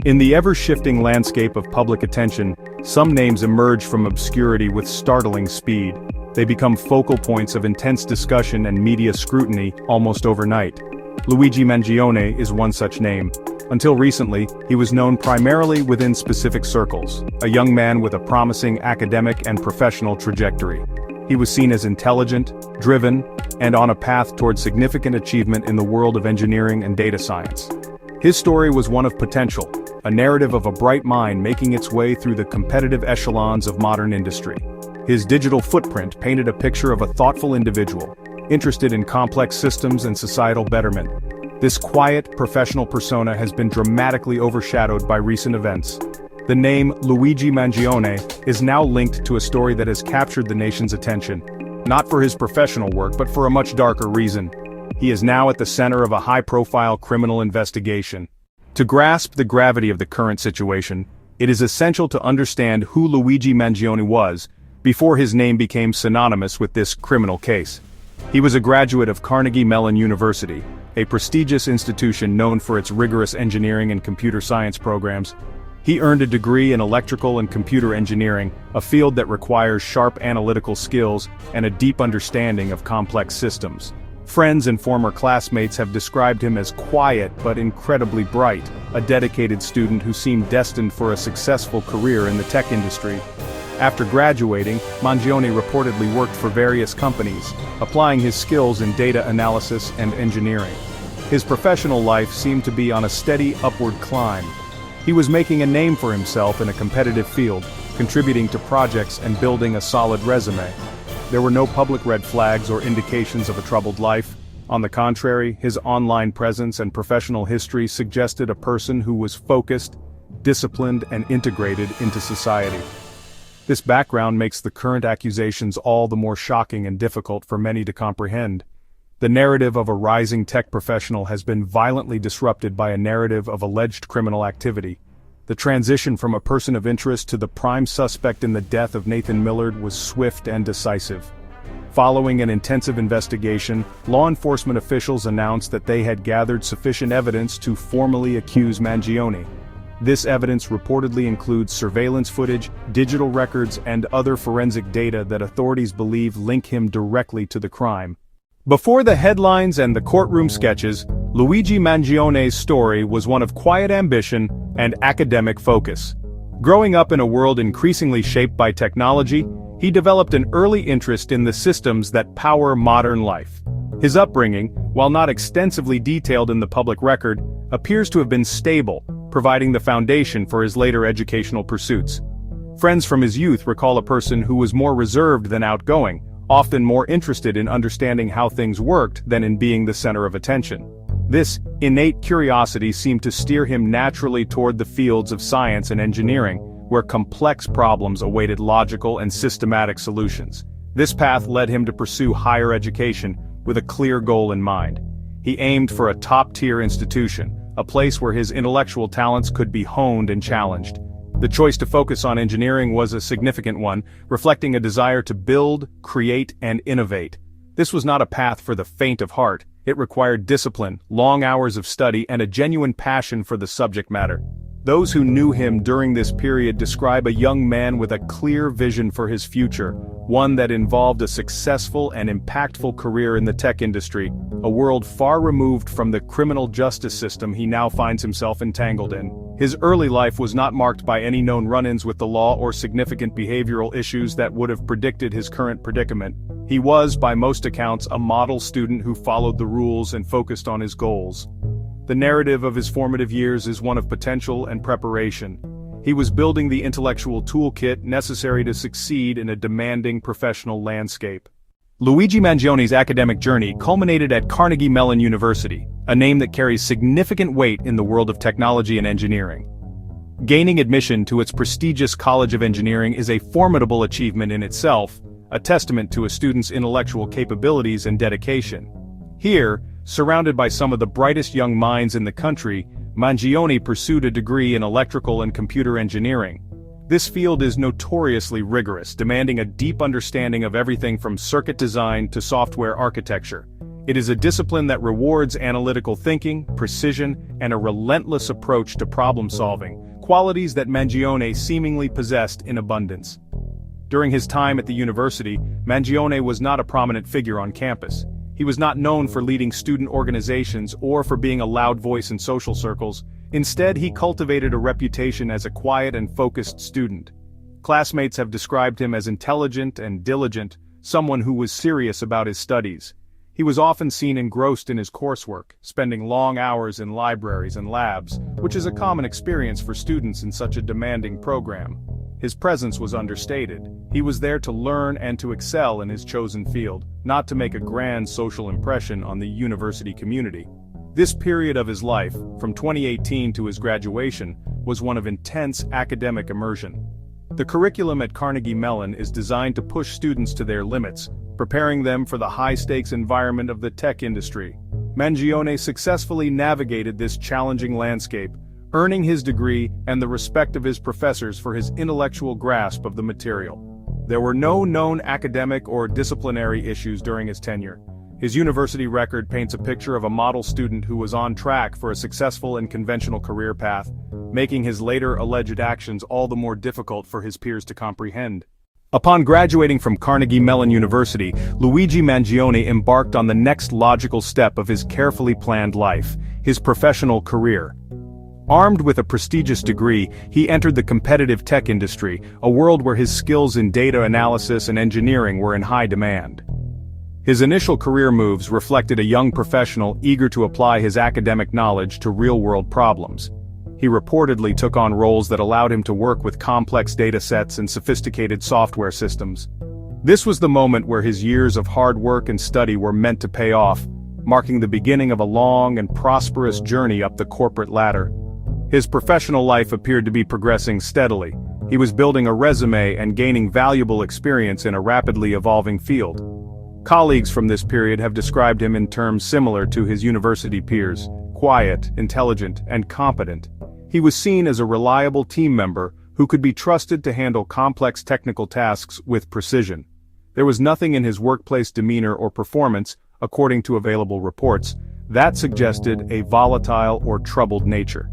In the ever-shifting landscape of public attention, some names emerge from obscurity with startling speed. They become focal points of intense discussion and media scrutiny almost overnight. Luigi Mangione is one such name. Until recently, he was known primarily within specific circles, a young man with a promising academic and professional trajectory. He was seen as intelligent, driven, and on a path toward significant achievement in the world of engineering and data science. His story was one of potential, a narrative of a bright mind making its way through the competitive echelons of modern industry. His digital footprint painted a picture of a thoughtful individual, interested in complex systems and societal betterment. This quiet, professional persona has been dramatically overshadowed by recent events. The name Luigi Mangione is now linked to a story that has captured the nation's attention, not for his professional work but for a much darker reason. He is now at the center of a high-profile criminal investigation. To grasp the gravity of the current situation, it is essential to understand who Luigi Mangione was before his name became synonymous with this criminal case. He was a graduate of Carnegie Mellon University, a prestigious institution known for its rigorous engineering and computer science programs. He earned a degree in electrical and computer engineering, a field that requires sharp analytical skills and a deep understanding of complex systems. Friends and former classmates have described him as quiet but incredibly bright, a dedicated student who seemed destined for a successful career in the tech industry. After graduating, Mangione reportedly worked for various companies, applying his skills in data analysis and engineering. His professional life seemed to be on a steady upward climb. He was making a name for himself in a competitive field, contributing to projects and building a solid resume. There were no public red flags or indications of a troubled life. On the contrary, his online presence and professional history suggested a person who was focused, disciplined, and integrated into society. This background makes the current accusations all the more shocking and difficult for many to comprehend. The narrative of a rising tech professional has been violently disrupted by a narrative of alleged criminal activity. The transition from a person of interest to the prime suspect in the death of Nathan Millard was swift and decisive. Following an intensive investigation, law enforcement officials announced that they had gathered sufficient evidence to formally accuse Mangione. This evidence reportedly includes surveillance footage, digital records, and other forensic data that authorities believe link him directly to the crime. Before the headlines and the courtroom sketches, Luigi Mangione's story was one of quiet ambition and academic focus. Growing up in a world increasingly shaped by technology, he developed an early interest in the systems that power modern life. His upbringing, while not extensively detailed in the public record, appears to have been stable, providing the foundation for his later educational pursuits. Friends from his youth recall a person who was more reserved than outgoing, often more interested in understanding how things worked than in being the center of attention. This innate curiosity seemed to steer him naturally toward the fields of science and engineering, where complex problems awaited logical and systematic solutions. This path led him to pursue higher education with a clear goal in mind. He aimed for a top-tier institution, a place where his intellectual talents could be honed and challenged. The choice to focus on engineering was a significant one, reflecting a desire to build, create, and innovate. This was not a path for the faint of heart. It required discipline, long hours of study, and a genuine passion for the subject matter. Those who knew him during this period describe a young man with a clear vision for his future, one that involved a successful and impactful career in the tech industry, a world far removed from the criminal justice system he now finds himself entangled in. His early life was not marked by any known run-ins with the law or significant behavioral issues that would have predicted his current predicament. He was, by most accounts, a model student who followed the rules and focused on his goals. The narrative of his formative years is one of potential and preparation. He was building the intellectual toolkit necessary to succeed in a demanding professional landscape. Luigi Mangione's academic journey culminated at Carnegie Mellon University, a name that carries significant weight in the world of technology and engineering. Gaining admission to its prestigious College of Engineering is a formidable achievement in itself, a testament to a student's intellectual capabilities and dedication. Here, surrounded by some of the brightest young minds in the country, Mangione pursued a degree in electrical and computer engineering. This field is notoriously rigorous, demanding a deep understanding of everything from circuit design to software architecture. It is a discipline that rewards analytical thinking, precision, and a relentless approach to problem-solving, qualities that Mangione seemingly possessed in abundance. During his time at the university, Mangione was not a prominent figure on campus. He was not known for leading student organizations or for being a loud voice in social circles. Instead, he cultivated a reputation as a quiet and focused student. Classmates have described him as intelligent and diligent, someone who was serious about his studies. He was often seen engrossed in his coursework, spending long hours in libraries and labs, which is a common experience for students in such a demanding program. His presence was understated. He was there to learn and to excel in his chosen field, not to make a grand social impression on the university community. This period of his life, from 2018 to his graduation, was one of intense academic immersion. The curriculum at Carnegie Mellon is designed to push students to their limits, preparing them for the high-stakes environment of the tech industry. Mangione successfully navigated this challenging landscape, earning his degree and the respect of his professors for his intellectual grasp of the material. There were no known academic or disciplinary issues during his tenure. His university record paints a picture of a model student who was on track for a successful and conventional career path, making his later alleged actions all the more difficult for his peers to comprehend. Upon graduating from Carnegie Mellon University, Luigi Mangione embarked on the next logical step of his carefully planned life, his professional career. Armed with a prestigious degree, he entered the competitive tech industry, a world where his skills in data analysis and engineering were in high demand. His initial career moves reflected a young professional eager to apply his academic knowledge to real-world problems. He reportedly took on roles that allowed him to work with complex data sets and sophisticated software systems. This was the moment where his years of hard work and study were meant to pay off, marking the beginning of a long and prosperous journey up the corporate ladder. His professional life appeared to be progressing steadily. He was building a resume and gaining valuable experience in a rapidly evolving field. Colleagues from this period have described him in terms similar to his university peers: quiet, intelligent, and competent. He was seen as a reliable team member who could be trusted to handle complex technical tasks with precision. There was nothing in his workplace demeanor or performance, according to available reports, that suggested a volatile or troubled nature.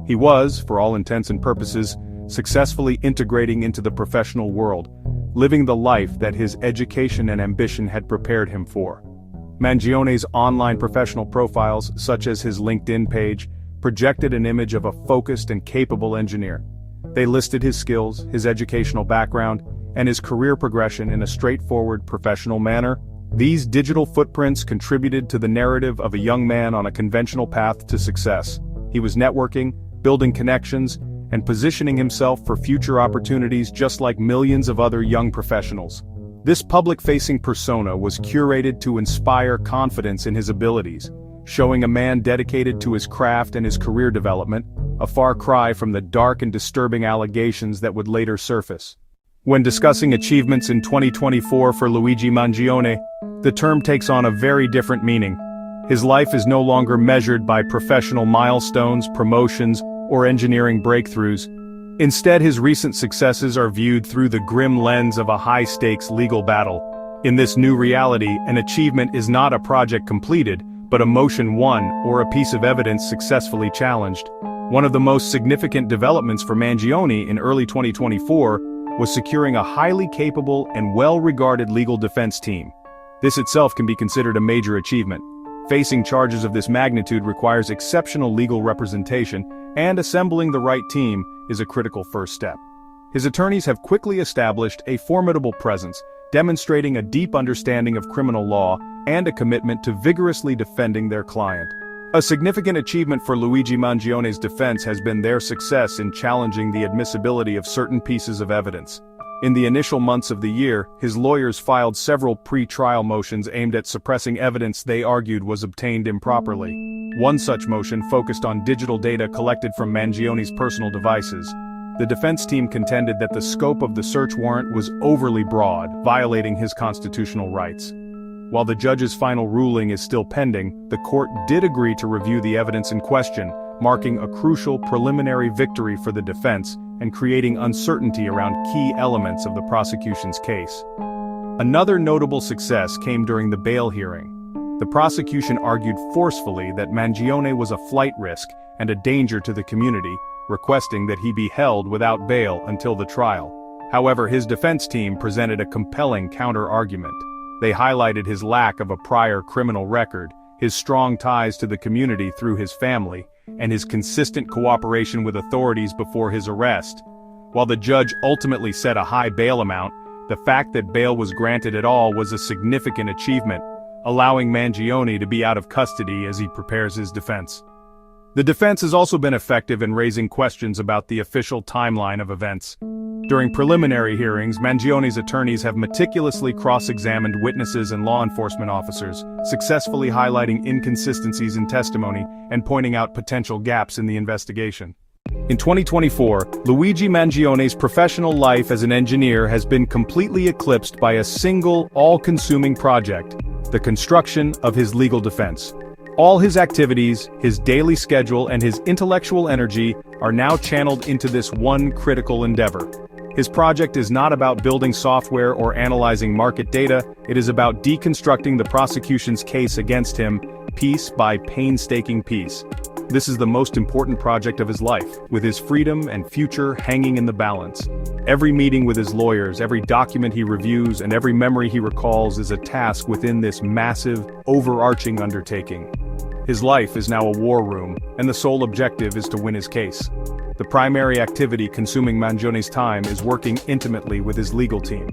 He was, for all intents and purposes, successfully integrating into the professional world, living the life that his education and ambition had prepared him for. Mangione's online professional profiles, such as his LinkedIn page, projected an image of a focused and capable engineer. They listed his skills, his educational background, and his career progression in a straightforward, professional manner. These digital footprints contributed to the narrative of a young man on a conventional path to success. He was networking, building connections, and positioning himself for future opportunities just like millions of other young professionals. This public-facing persona was curated to inspire confidence in his abilities, showing a man dedicated to his craft and his career development, a far cry from the dark and disturbing allegations that would later surface. When discussing achievements in 2024 for Luigi Mangione, the term takes on a very different meaning. His life is no longer measured by professional milestones, promotions, or engineering breakthroughs. Instead, his recent successes are viewed through the grim lens of a high-stakes legal battle. In this new reality, an achievement is not a project completed, but a motion won or a piece of evidence successfully challenged. One of the most significant developments for Mangione in early 2024 was securing a highly capable and well-regarded legal defense team. This itself can be considered a major achievement. Facing charges of this magnitude requires exceptional legal representation, and assembling the right team is a critical first step. His attorneys have quickly established a formidable presence, demonstrating a deep understanding of criminal law and a commitment to vigorously defending their client. A significant achievement for Luigi Mangione's defense has been their success in challenging the admissibility of certain pieces of evidence. In the initial months of the year, his lawyers filed several pre-trial motions aimed at suppressing evidence they argued was obtained improperly. One such motion focused on digital data collected from Mangione's personal devices. The defense team contended that the scope of the search warrant was overly broad, violating his constitutional rights. While the judge's final ruling is still pending, the court did agree to review the evidence in question, marking a crucial preliminary victory for the defense and creating uncertainty around key elements of the prosecution's case. Another notable success came during the bail hearing. The prosecution argued forcefully that Mangione was a flight risk and a danger to the community, requesting that he be held without bail until the trial. However, his defense team presented a compelling counter-argument. They highlighted his lack of a prior criminal record, his strong ties to the community through his family, and his consistent cooperation with authorities before his arrest. While the judge ultimately set a high bail amount, the fact that bail was granted at all was a significant achievement, allowing Mangione to be out of custody as he prepares his defense. The defense has also been effective in raising questions about the official timeline of events. During preliminary hearings, Mangione's attorneys have meticulously cross-examined witnesses and law enforcement officers, successfully highlighting inconsistencies in testimony and pointing out potential gaps in the investigation. In 2024, Luigi Mangione's professional life as an engineer has been completely eclipsed by a single, all-consuming project: the construction of his legal defense. All his activities, his daily schedule, and his intellectual energy are now channeled into this one critical endeavor. His project is not about building software or analyzing market data, it is about deconstructing the prosecution's case against him, piece by painstaking piece. This is the most important project of his life, with his freedom and future hanging in the balance. Every meeting with his lawyers, every document he reviews, and every memory he recalls is a task within this massive, overarching undertaking. His life is now a war room, and the sole objective is to win his case. The primary activity consuming Mangione's time is working intimately with his legal team.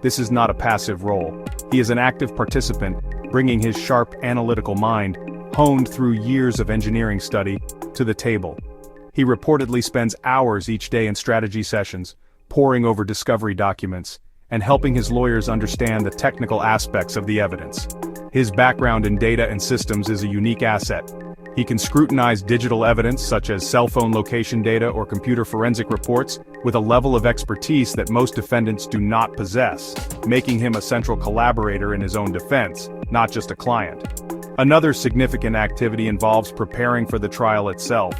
This is not a passive role. He is an active participant, bringing his sharp analytical mind, honed through years of engineering study, to the table. He reportedly spends hours each day in strategy sessions, poring over discovery documents, and helping his lawyers understand the technical aspects of the evidence. His background in data and systems is a unique asset. He can scrutinize digital evidence such as cell phone location data or computer forensic reports with a level of expertise that most defendants do not possess, making him a central collaborator in his own defense, not just a client. Another significant activity involves preparing for the trial itself.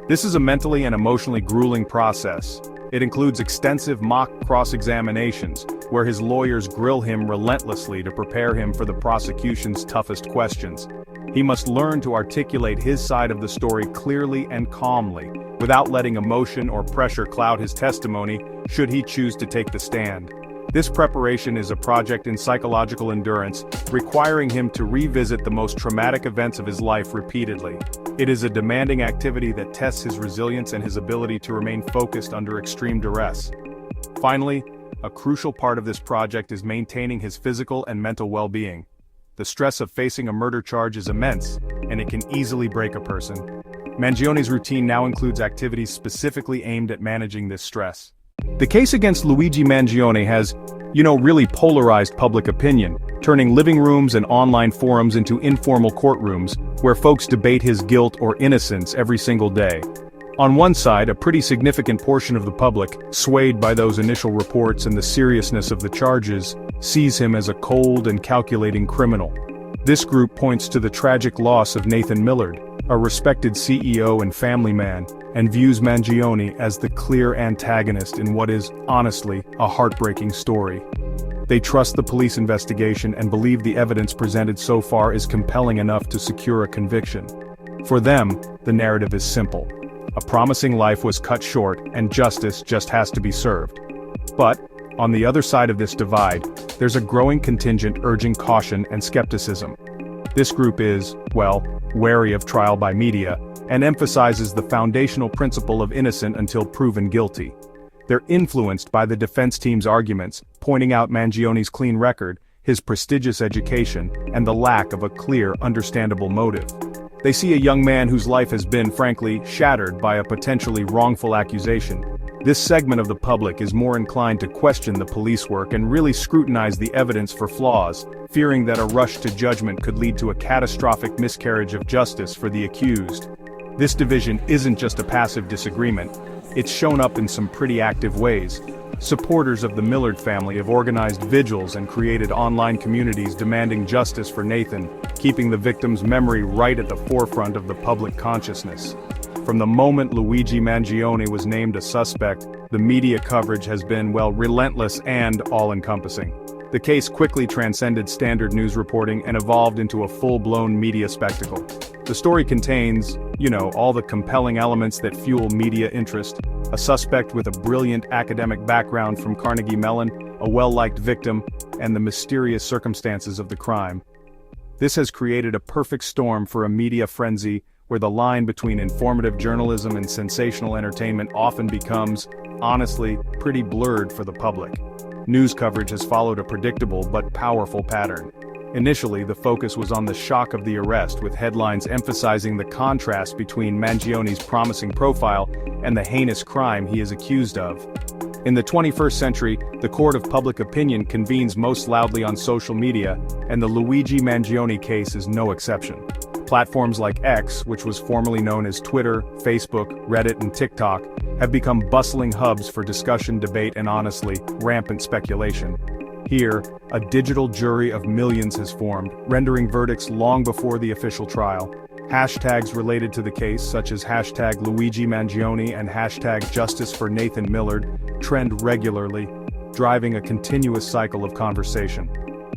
This is a mentally and emotionally grueling process. It includes extensive mock cross-examinations, where his lawyers grill him relentlessly to prepare him for the prosecution's toughest questions. He must learn to articulate his side of the story clearly and calmly, without letting emotion or pressure cloud his testimony, should he choose to take the stand. This preparation is a project in psychological endurance, requiring him to revisit the most traumatic events of his life repeatedly. It is a demanding activity that tests his resilience and his ability to remain focused under extreme duress. Finally, a crucial part of this project is maintaining his physical and mental well-being. The stress of facing a murder charge is immense, and it can easily break a person. Mangione's routine now includes activities specifically aimed at managing this stress. The case against Luigi Mangione has, really polarized public opinion, turning living rooms and online forums into informal courtrooms, where folks debate his guilt or innocence every single day. On one side, a pretty significant portion of the public, swayed by those initial reports and the seriousness of the charges, sees him as a cold and calculating criminal. This group points to the tragic loss of Nathan Millard, a respected CEO and family man, and views Mangione as the clear antagonist in what is, honestly, a heartbreaking story. They trust the police investigation and believe the evidence presented so far is compelling enough to secure a conviction. For them, the narrative is simple. A promising life was cut short, and justice just has to be served. But, on the other side of this divide, there's a growing contingent urging caution and skepticism. This group is, wary of trial by media, and emphasizes the foundational principle of innocent until proven guilty. They're influenced by the defense team's arguments, pointing out Mangione's clean record, his prestigious education, and the lack of a clear, understandable motive. They see a young man whose life has been, frankly, shattered by a potentially wrongful accusation. This segment of the public is more inclined to question the police work and really scrutinize the evidence for flaws, fearing that a rush to judgment could lead to a catastrophic miscarriage of justice for the accused. This division isn't just a passive disagreement, it's shown up in some pretty active ways. Supporters of the Millard family have organized vigils and created online communities demanding justice for Nathan, keeping the victim's memory right at the forefront of the public consciousness. From the moment Luigi Mangione was named a suspect, the media coverage has been, relentless and all-encompassing. The case quickly transcended standard news reporting and evolved into a full-blown media spectacle. The story contains, all the compelling elements that fuel media interest: a suspect with a brilliant academic background from Carnegie Mellon, a well-liked victim, and the mysterious circumstances of the crime. This has created a perfect storm for a media frenzy where the line between informative journalism and sensational entertainment often becomes, honestly, pretty blurred for the public. News coverage has followed a predictable but powerful pattern. Initially, the focus was on the shock of the arrest, with headlines emphasizing the contrast between Mangione's promising profile and the heinous crime he is accused of. In the 21st century, the court of public opinion convenes most loudly on social media, and the Luigi Mangione case is no exception. Platforms like X, which was formerly known as Twitter, Facebook, Reddit, and TikTok, have become bustling hubs for discussion, debate, and honestly, rampant speculation. Here, a digital jury of millions has formed, rendering verdicts long before the official trial. Hashtags related to the case, such as hashtag Luigi Mangione and hashtag Justice for Nathan Millard, trend regularly, driving a continuous cycle of conversation.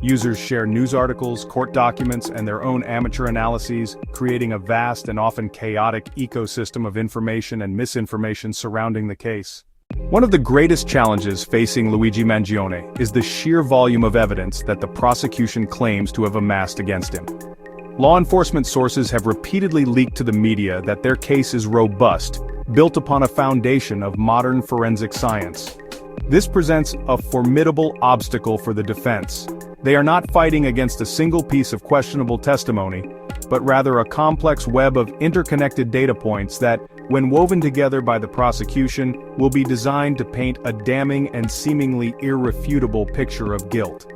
Users share news articles, court documents, and their own amateur analyses, creating a vast and often chaotic ecosystem of information and misinformation surrounding the case. One of the greatest challenges facing Luigi Mangione is the sheer volume of evidence that the prosecution claims to have amassed against him. Law enforcement sources have repeatedly leaked to the media that their case is robust, built upon a foundation of modern forensic science. This presents a formidable obstacle for the defense. They are not fighting against a single piece of questionable testimony, but rather a complex web of interconnected data points that, when woven together by the prosecution, will be designed to paint a damning and seemingly irrefutable picture of guilt.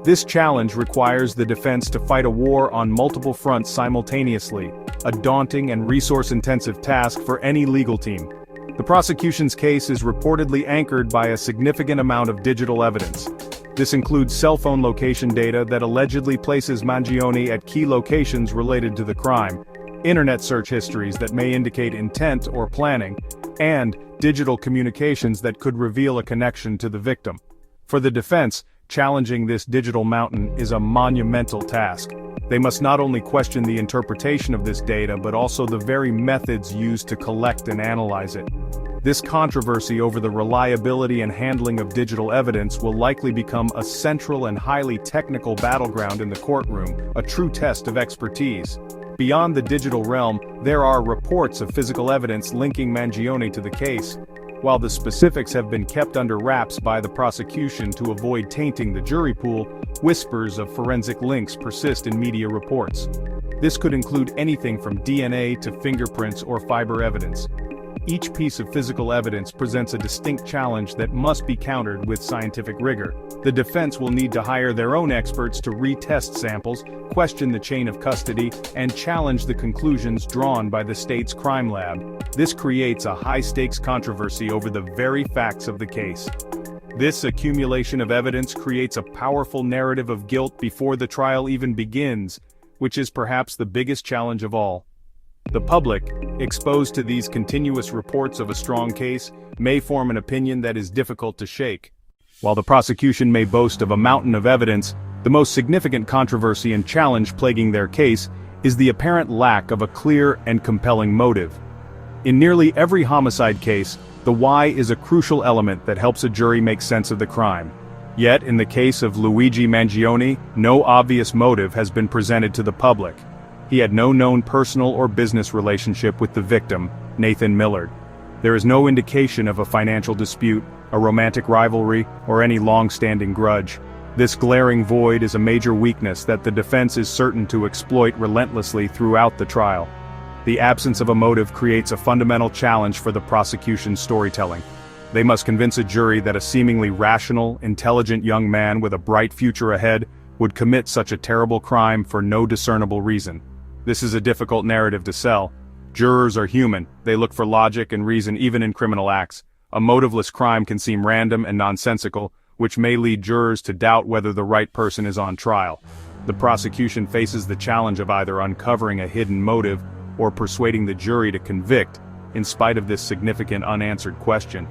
This challenge requires the defense to fight a war on multiple fronts simultaneously, a daunting and resource-intensive task for any legal team. The prosecution's case is reportedly anchored by a significant amount of digital evidence. This includes cell phone location data that allegedly places Mangione at key locations related to the crime, internet search histories that may indicate intent or planning, and digital communications that could reveal a connection to the victim. For the defense, challenging this digital mountain is a monumental task. They must not only question the interpretation of this data but also the very methods used to collect and analyze it. This controversy over the reliability and handling of digital evidence will likely become a central and highly technical battleground in the courtroom, a true test of expertise. Beyond the digital realm, there are reports of physical evidence linking Mangione to the case. While the specifics have been kept under wraps by the prosecution to avoid tainting the jury pool, whispers of forensic links persist in media reports. This could include anything from DNA to fingerprints or fiber evidence. Each piece of physical evidence presents a distinct challenge that must be countered with scientific rigor. The defense will need to hire their own experts to retest samples, question the chain of custody, and challenge the conclusions drawn by the state's crime lab. This creates a high-stakes controversy over the very facts of the case. This accumulation of evidence creates a powerful narrative of guilt before the trial even begins, which is perhaps the biggest challenge of all. The public, exposed to these continuous reports of a strong case, may form an opinion that is difficult to shake. While the prosecution may boast of a mountain of evidence, the most significant controversy and challenge plaguing their case is the apparent lack of a clear and compelling motive. In nearly every homicide case, the why is a crucial element that helps a jury make sense of the crime. Yet, in the case of Luigi Mangione, no obvious motive has been presented to the public. He had no known personal or business relationship with the victim, Nathan Millard. There is no indication of a financial dispute, a romantic rivalry, or any long-standing grudge. This glaring void is a major weakness that the defense is certain to exploit relentlessly throughout the trial. The absence of a motive creates a fundamental challenge for the prosecution's storytelling. They must convince a jury that a seemingly rational, intelligent young man with a bright future ahead would commit such a terrible crime for no discernible reason. This is a difficult narrative to sell. Jurors are human, they look for logic and reason even in criminal acts. A motiveless crime can seem random and nonsensical, which may lead jurors to doubt whether the right person is on trial. The prosecution faces the challenge of either uncovering a hidden motive or persuading the jury to convict, in spite of this significant unanswered question.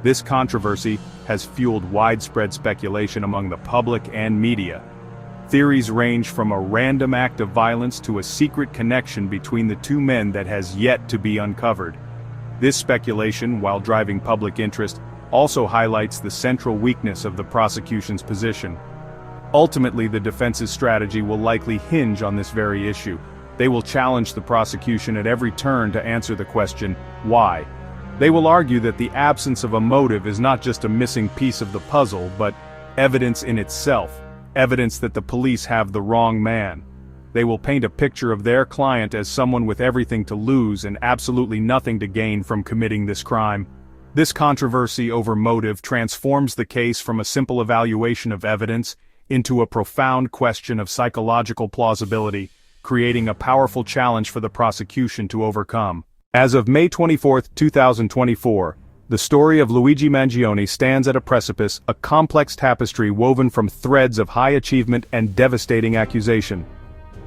This controversy has fueled widespread speculation among the public and media. Theories range from a random act of violence to a secret connection between the two men that has yet to be uncovered. This speculation, while driving public interest, also highlights the central weakness of the prosecution's position. Ultimately, the defense's strategy will likely hinge on this very issue. They will challenge the prosecution at every turn to answer the question, why? They will argue that the absence of a motive is not just a missing piece of the puzzle, but evidence in itself, evidence that the police have the wrong man. They will paint a picture of their client as someone with everything to lose and absolutely nothing to gain from committing this crime. This controversy over motive transforms the case from a simple evaluation of evidence into a profound question of psychological plausibility, creating a powerful challenge for the prosecution to overcome. As of May 24, 2024, the story of Luigi Mangione stands at a precipice, a complex tapestry woven from threads of high achievement and devastating accusation.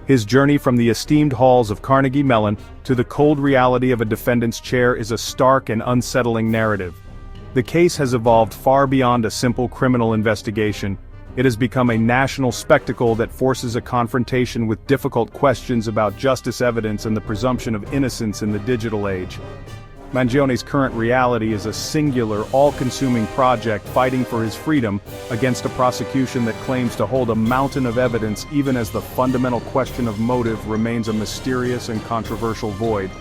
His journey from the esteemed halls of Carnegie Mellon to the cold reality of a defendant's chair is a stark and unsettling narrative. The case has evolved far beyond a simple criminal investigation. It has become a national spectacle that forces a confrontation with difficult questions about justice, evidence, and the presumption of innocence in the digital age. Mangione's current reality is a singular, all-consuming project fighting for his freedom against a prosecution that claims to hold a mountain of evidence even as the fundamental question of motive remains a mysterious and controversial void.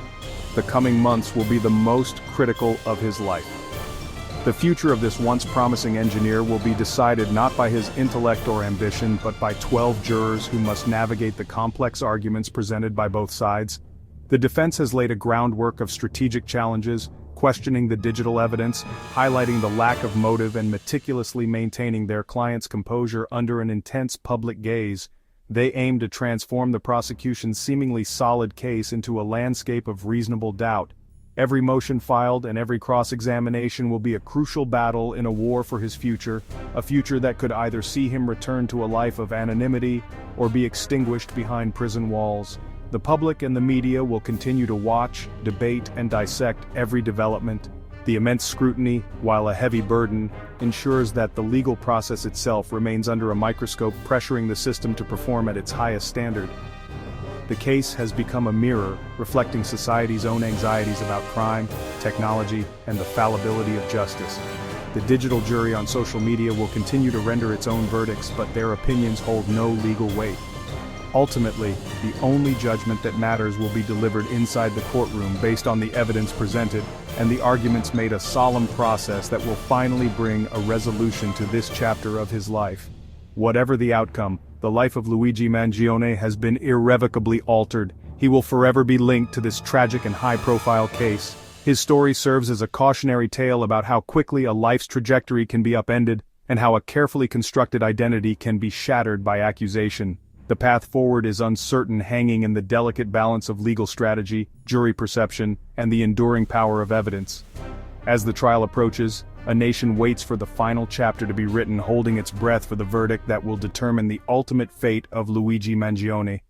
The coming months will be the most critical of his life. The future of this once promising engineer will be decided not by his intellect or ambition, but by 12 jurors who must navigate the complex arguments presented by both sides. The defense has laid a groundwork of strategic challenges, questioning the digital evidence, highlighting the lack of motive, and meticulously maintaining their client's composure under an intense public gaze. They aim to transform the prosecution's seemingly solid case into a landscape of reasonable doubt. Every motion filed and every cross-examination will be a crucial battle in a war for his future, a future that could either see him return to a life of anonymity or be extinguished behind prison walls. The public and the media will continue to watch, debate, and dissect every development. The immense scrutiny, while a heavy burden, ensures that the legal process itself remains under a microscope, pressuring the system to perform at its highest standard. The case has become a mirror, reflecting society's own anxieties about crime, technology, and the fallibility of justice. The digital jury on social media will continue to render its own verdicts, but their opinions hold no legal weight. Ultimately, the only judgment that matters will be delivered inside the courtroom based on the evidence presented, and the arguments made a solemn process that will finally bring a resolution to this chapter of his life. Whatever the outcome, the life of Luigi Mangione has been irrevocably altered. He will forever be linked to this tragic and high-profile case. His story serves as a cautionary tale about how quickly a life's trajectory can be upended, and how a carefully constructed identity can be shattered by accusation. The path forward is uncertain, hanging in the delicate balance of legal strategy, jury perception, and the enduring power of evidence. As the trial approaches, a nation waits for the final chapter to be written, holding its breath for the verdict that will determine the ultimate fate of Luigi Mangione.